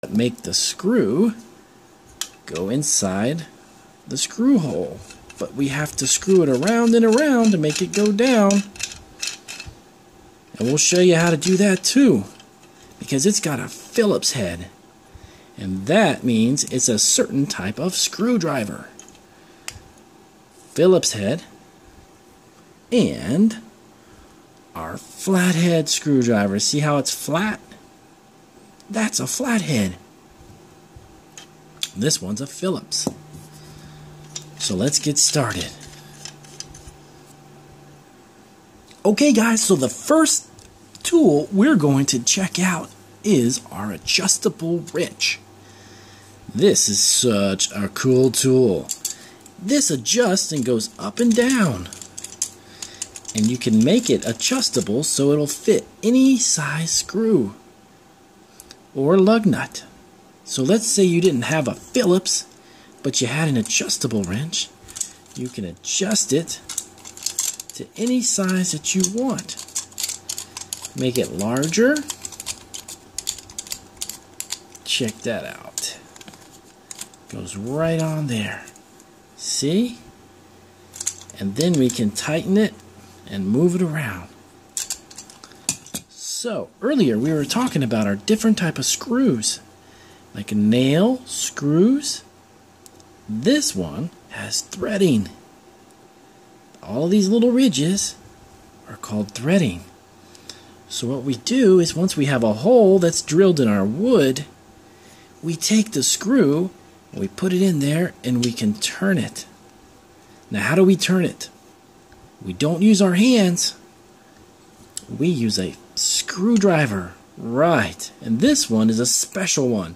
make the screw go inside the screw hole. But we have to screw it around and around to make it go down. And we'll show you how to do that too, because it's got a Phillips head. And that means it's a certain type of screwdriver. Phillips head and our flathead screwdriver. See how it's flat? That's a flathead. This one's a Phillips. So let's get started. Okay guys, so the first tool we're going to check out is our adjustable wrench. This is such a cool tool. This adjusts and goes up and down. And you can make it adjustable so it'll fit any size screw or lug nut. So let's say you didn't have a Phillips, but you had an adjustable wrench. You can adjust it to any size that you want. Make it larger. Check that out. Goes right on there. See? And then we can tighten it and move it around. So earlier we were talking about our different type of screws, like nail screws. This one has threading. All these little ridges are called threading. So what we do is, once we have a hole that's drilled in our wood, we take the screw and we put it in there and we can turn it. Now how do we turn it? We don't use our hands. We use a screwdriver. Right. And this one is a special one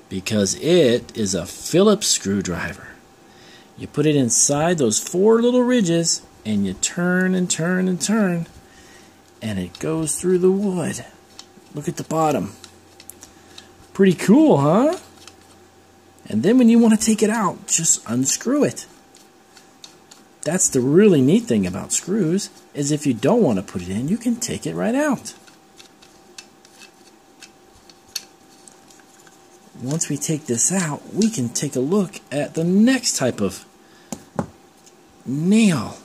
because it is a Phillips screwdriver. You put it inside those 4 little ridges and you turn and turn and turn, and it goes through the wood. Look at the bottom. Pretty cool, huh? And then when you want to take it out, just unscrew it. That's the really neat thing about screws, is if you don't want to put it in, you can take it right out. Once we take this out, we can take a look at the next type of nail.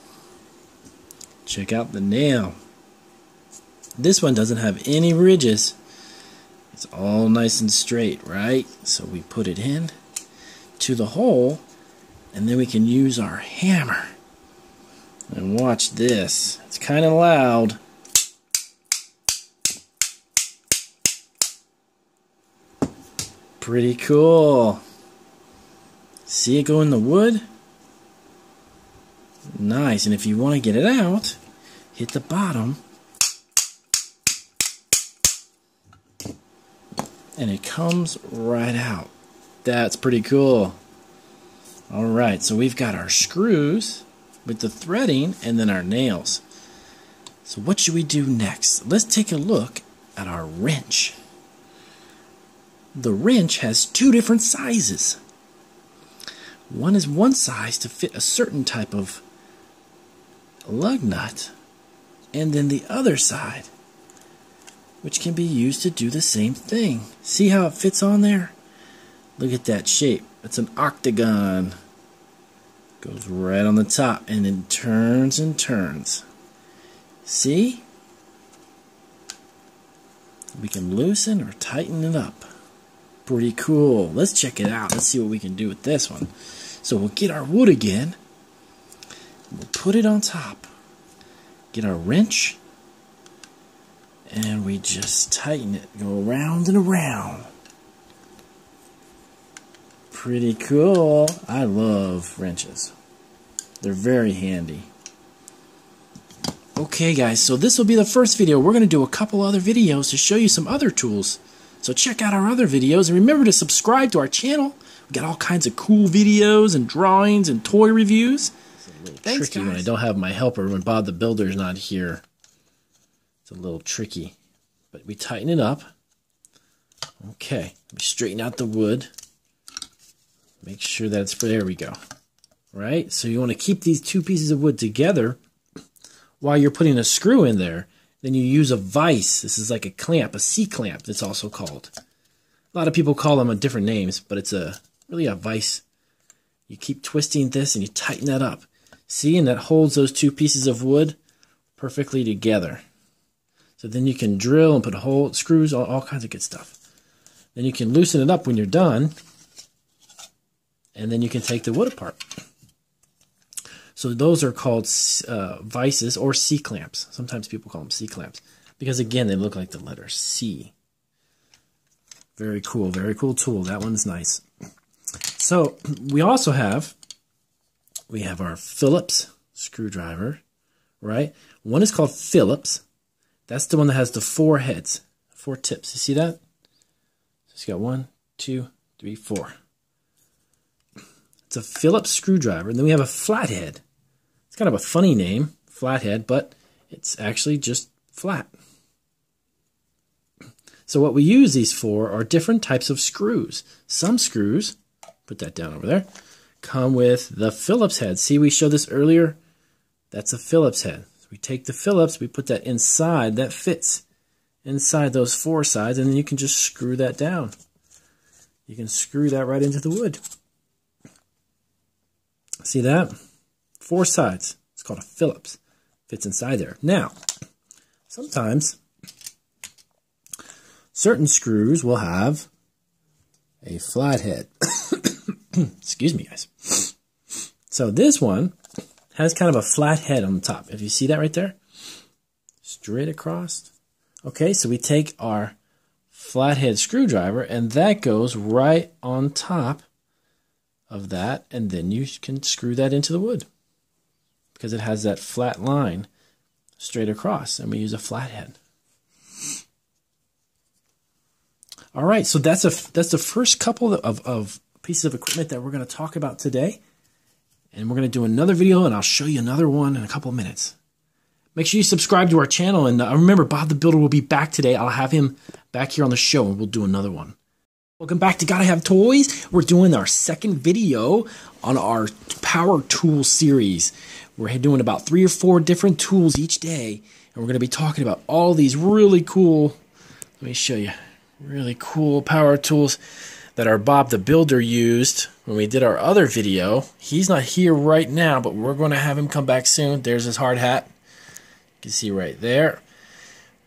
Check out the nail. This one doesn't have any ridges. It's all nice and straight, right? So we put it in to the hole, and then we can use our hammer. And watch this. It's kind of loud. Pretty cool. See it go in the wood? Nice. And if you want to get it out, hit the bottom. And it comes right out. That's pretty cool. Alright, so we've got our screws with the threading and then our nails. So what should we do next? Let's take a look at our wrench. The wrench has 2 different sizes. One is one size to fit a certain type of lug nut, and then the other side, which can be used to do the same thing. See how it fits on there? Look at that shape. It's an octagon. Goes right on the top and then turns and turns. See? We can loosen or tighten it up. Pretty cool. Let's check it out. Let's see what we can do with this one. So we'll get our wood again. We'll put it on top. Get our wrench. And we just tighten it. Go around and around. Pretty cool. I love wrenches. They're very handy. Okay guys, so this will be the first video. We're going to do a couple other videos to show you some other tools. So check out our other videos and remember to subscribe to our channel. We got all kinds of cool videos and drawings and toy reviews. It's a little tricky when I don't have my helper, when Bob the Builder's not here. It's a little tricky. But we tighten it up. Okay, we straighten out the wood. Make sure that it's, there we go. Right? So you want to keep these 2 pieces of wood together while you're putting a screw in there. Then you use a vise. This is like a clamp, a C-clamp, that's also called. A lot of people call them different names, but it's really a vise. You keep twisting this and you tighten that up. See, and that holds those two pieces of wood perfectly together. So then you can drill and put holes, screws, all kinds of good stuff. Then you can loosen it up when you're done, and then you can take the wood apart. So those are called vices or C-clamps. Sometimes people call them C-clamps because, again, they look like the letter C. Very cool tool. That one's nice. So we also have, our Phillips screwdriver, right? One is called Phillips. That's the one that has the 4 heads, 4 tips. You see that? So it's got 1, 2, 3, 4. It's a Phillips screwdriver. And then we have a flathead. It's kind of a funny name, flathead, but it's actually just flat. So what we use these for are different types of screws. Some screws, put that down over there, come with the Phillips head. See, we showed this earlier? That's a Phillips head. So we take the Phillips, we put that inside, that fits inside those 4 sides, and then you can just screw that down. You can screw that right into the wood. See that? 4 sides. It's called a Phillips. Fits inside there. Now, sometimes certain screws will have a flathead. Excuse me, guys. So this one has kind of a flat head on the top. If you see that right there, straight across. Okay, so we take our flathead screwdriver, and that goes right on top of that, and then you can screw that into the wood because it has that flat line straight across, and we use a flathead. All right, so that's the first couple of pieces of equipment that we're going to talk about today. And we're going to do another video, and I'll show you another one in a couple of minutes. Make sure you subscribe to our channel, and remember, Bob the Builder will be back today. I'll have him back here on the show, and we'll do another one. Welcome back to Gotta Have Toys. We're doing our second video on our Power Tool series. We're doing about 3 or 4 different tools each day, and we're going to be talking about all these really cool, let me show you, really cool power tools that our Bob the Builder used when we did our other video. He's not here right now, but we're going to have him come back soon. There's his hard hat. You can see right there.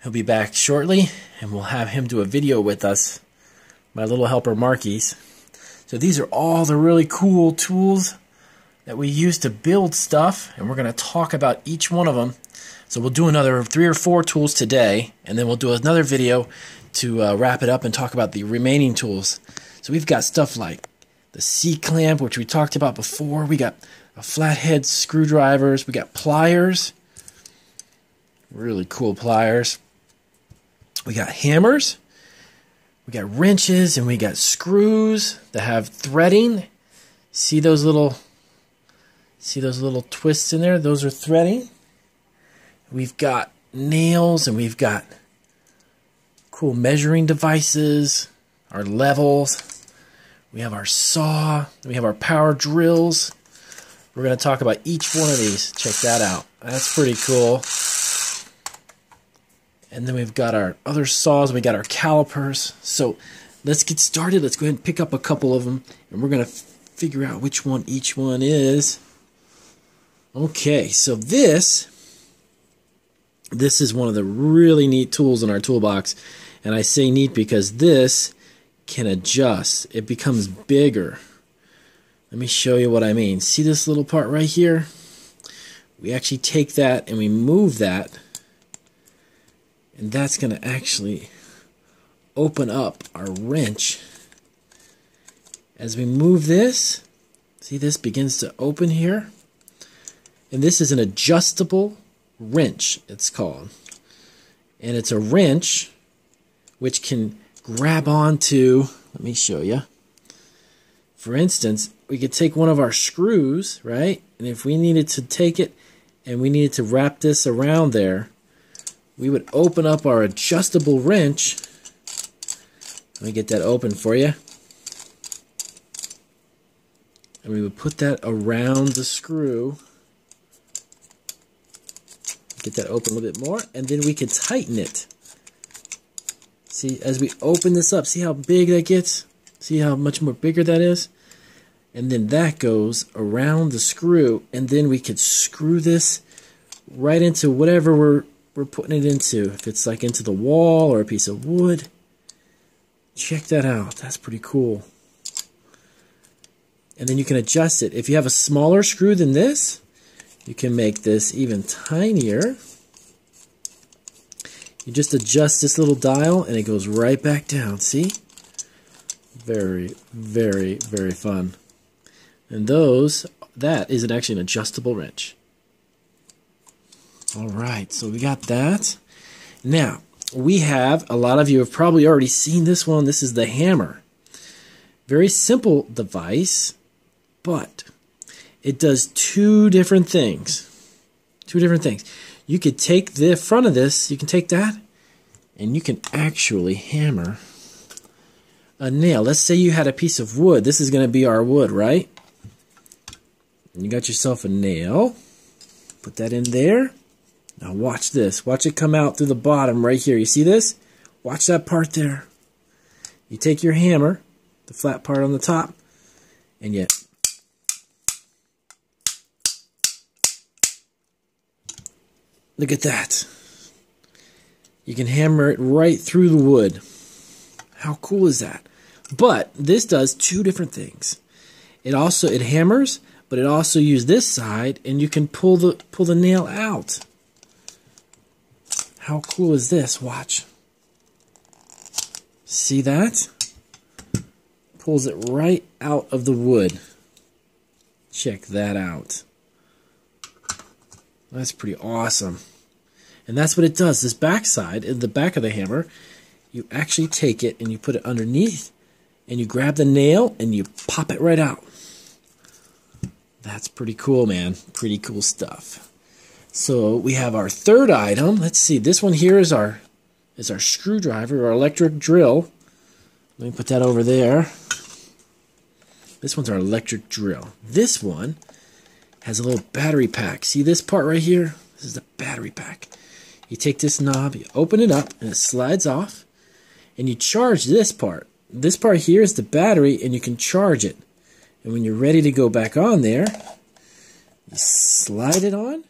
He'll be back shortly, and we'll have him do a video with us, my little helper Marquise. So these are all the really cool tools that we use to build stuff, and we're going to talk about each one of them. So we'll do another 3 or 4 tools today, and then we'll do another video to wrap it up and talk about the remaining tools. So we've got stuff like the C-clamp, which we talked about before. We got flathead screwdrivers. We got pliers. Really cool pliers. We got hammers. We got wrenches, and we got screws that have threading. See those little twists in there? Those are threading. We've got nails, and we've got cool measuring devices, our levels. We have our saw. We have our power drills. We're going to talk about each one of these. Check that out. That's pretty cool. And then we've got our other saws. We got our calipers. So let's get started. Let's go ahead and pick up a couple of them, and we're going to figure out which one each one is. Okay, so this is one of the really neat tools in our toolbox. And I say neat because this can adjust. It becomes bigger. Let me show you what I mean. See this little part right here? We actually take that and we move that, and that's going to actually open up our wrench. As we move this, see, this begins to open here. And this is an adjustable wrench, it's called. And it's a wrench which can grab onto, let me show you. For instance, we could take one of our screws, right? And if we needed to take it and we needed to wrap this around there, we would open up our adjustable wrench. Let me get that open for you. And we would put that around the screw. Get that open a little bit more, and then we could tighten it. See, as we open this up, see how big that gets? See how much more bigger that is? And then that goes around the screw, and then we could screw this right into whatever we're putting it into. If it's like into the wall or a piece of wood. Check that out. That's pretty cool. And then you can adjust it. If you have a smaller screw than this, you can make this even tinier. You just adjust this little dial and it goes right back down. See? Very, very, very fun. And that is actually an adjustable wrench. Alright, so we got that. Now, we have, a lot of you have probably already seen this one. This is the hammer. Very simple device, but it does two different things. Two different things. You could take the front of this, you can take that, and you can actually hammer a nail. Let's say you had a piece of wood. This is going to be our wood, right? And you got yourself a nail. Put that in there. Now watch this. Watch it come out through the bottom right here. You see this? Watch that part there. You take your hammer, the flat part on the top, and you look at that. You can hammer it right through the wood. How cool is that? But this does two different things. It hammers, but it also uses this side, and you can pull the nail out. How cool is this? Watch. See that? Pulls it right out of the wood. Check that out. That's pretty awesome. And that's what it does. This back side, in the back of the hammer, you actually take it and you put it underneath, and you grab the nail and you pop it right out. That's pretty cool, man. Pretty cool stuff. So we have our third item. Let's see. This one here is our screwdriver, our electric drill. Let me put that over there. This one's our electric drill. This one has a little battery pack. See this part right here? This is the battery pack. You take this knob, you open it up, and it slides off, and you charge this part. This part here is the battery, and you can charge it. And when you're ready to go back on there, you slide it on,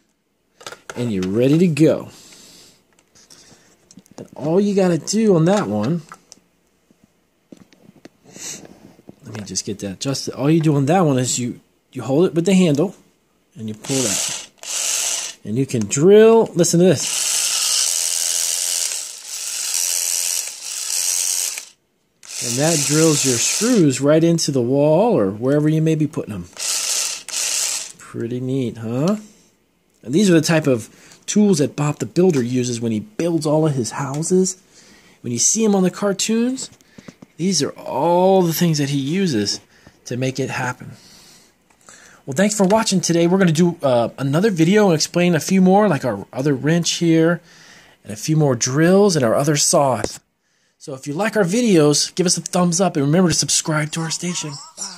and you're ready to go. And all you got to do on that one, let me just get that adjusted. All you do on that one is you hold it with the handle, and you pull that. And you can drill, listen to this. And that drills your screws right into the wall or wherever you may be putting them. Pretty neat, huh? And these are the type of tools that Bob the Builder uses when he builds all of his houses. When you see him on the cartoons, these are all the things that he uses to make it happen. Well, thanks for watching today. We're going to do another video and explain a few more, like our other wrench here, and a few more drills and our other saws. So if you like our videos, give us a thumbs up and remember to subscribe to our station. Bye.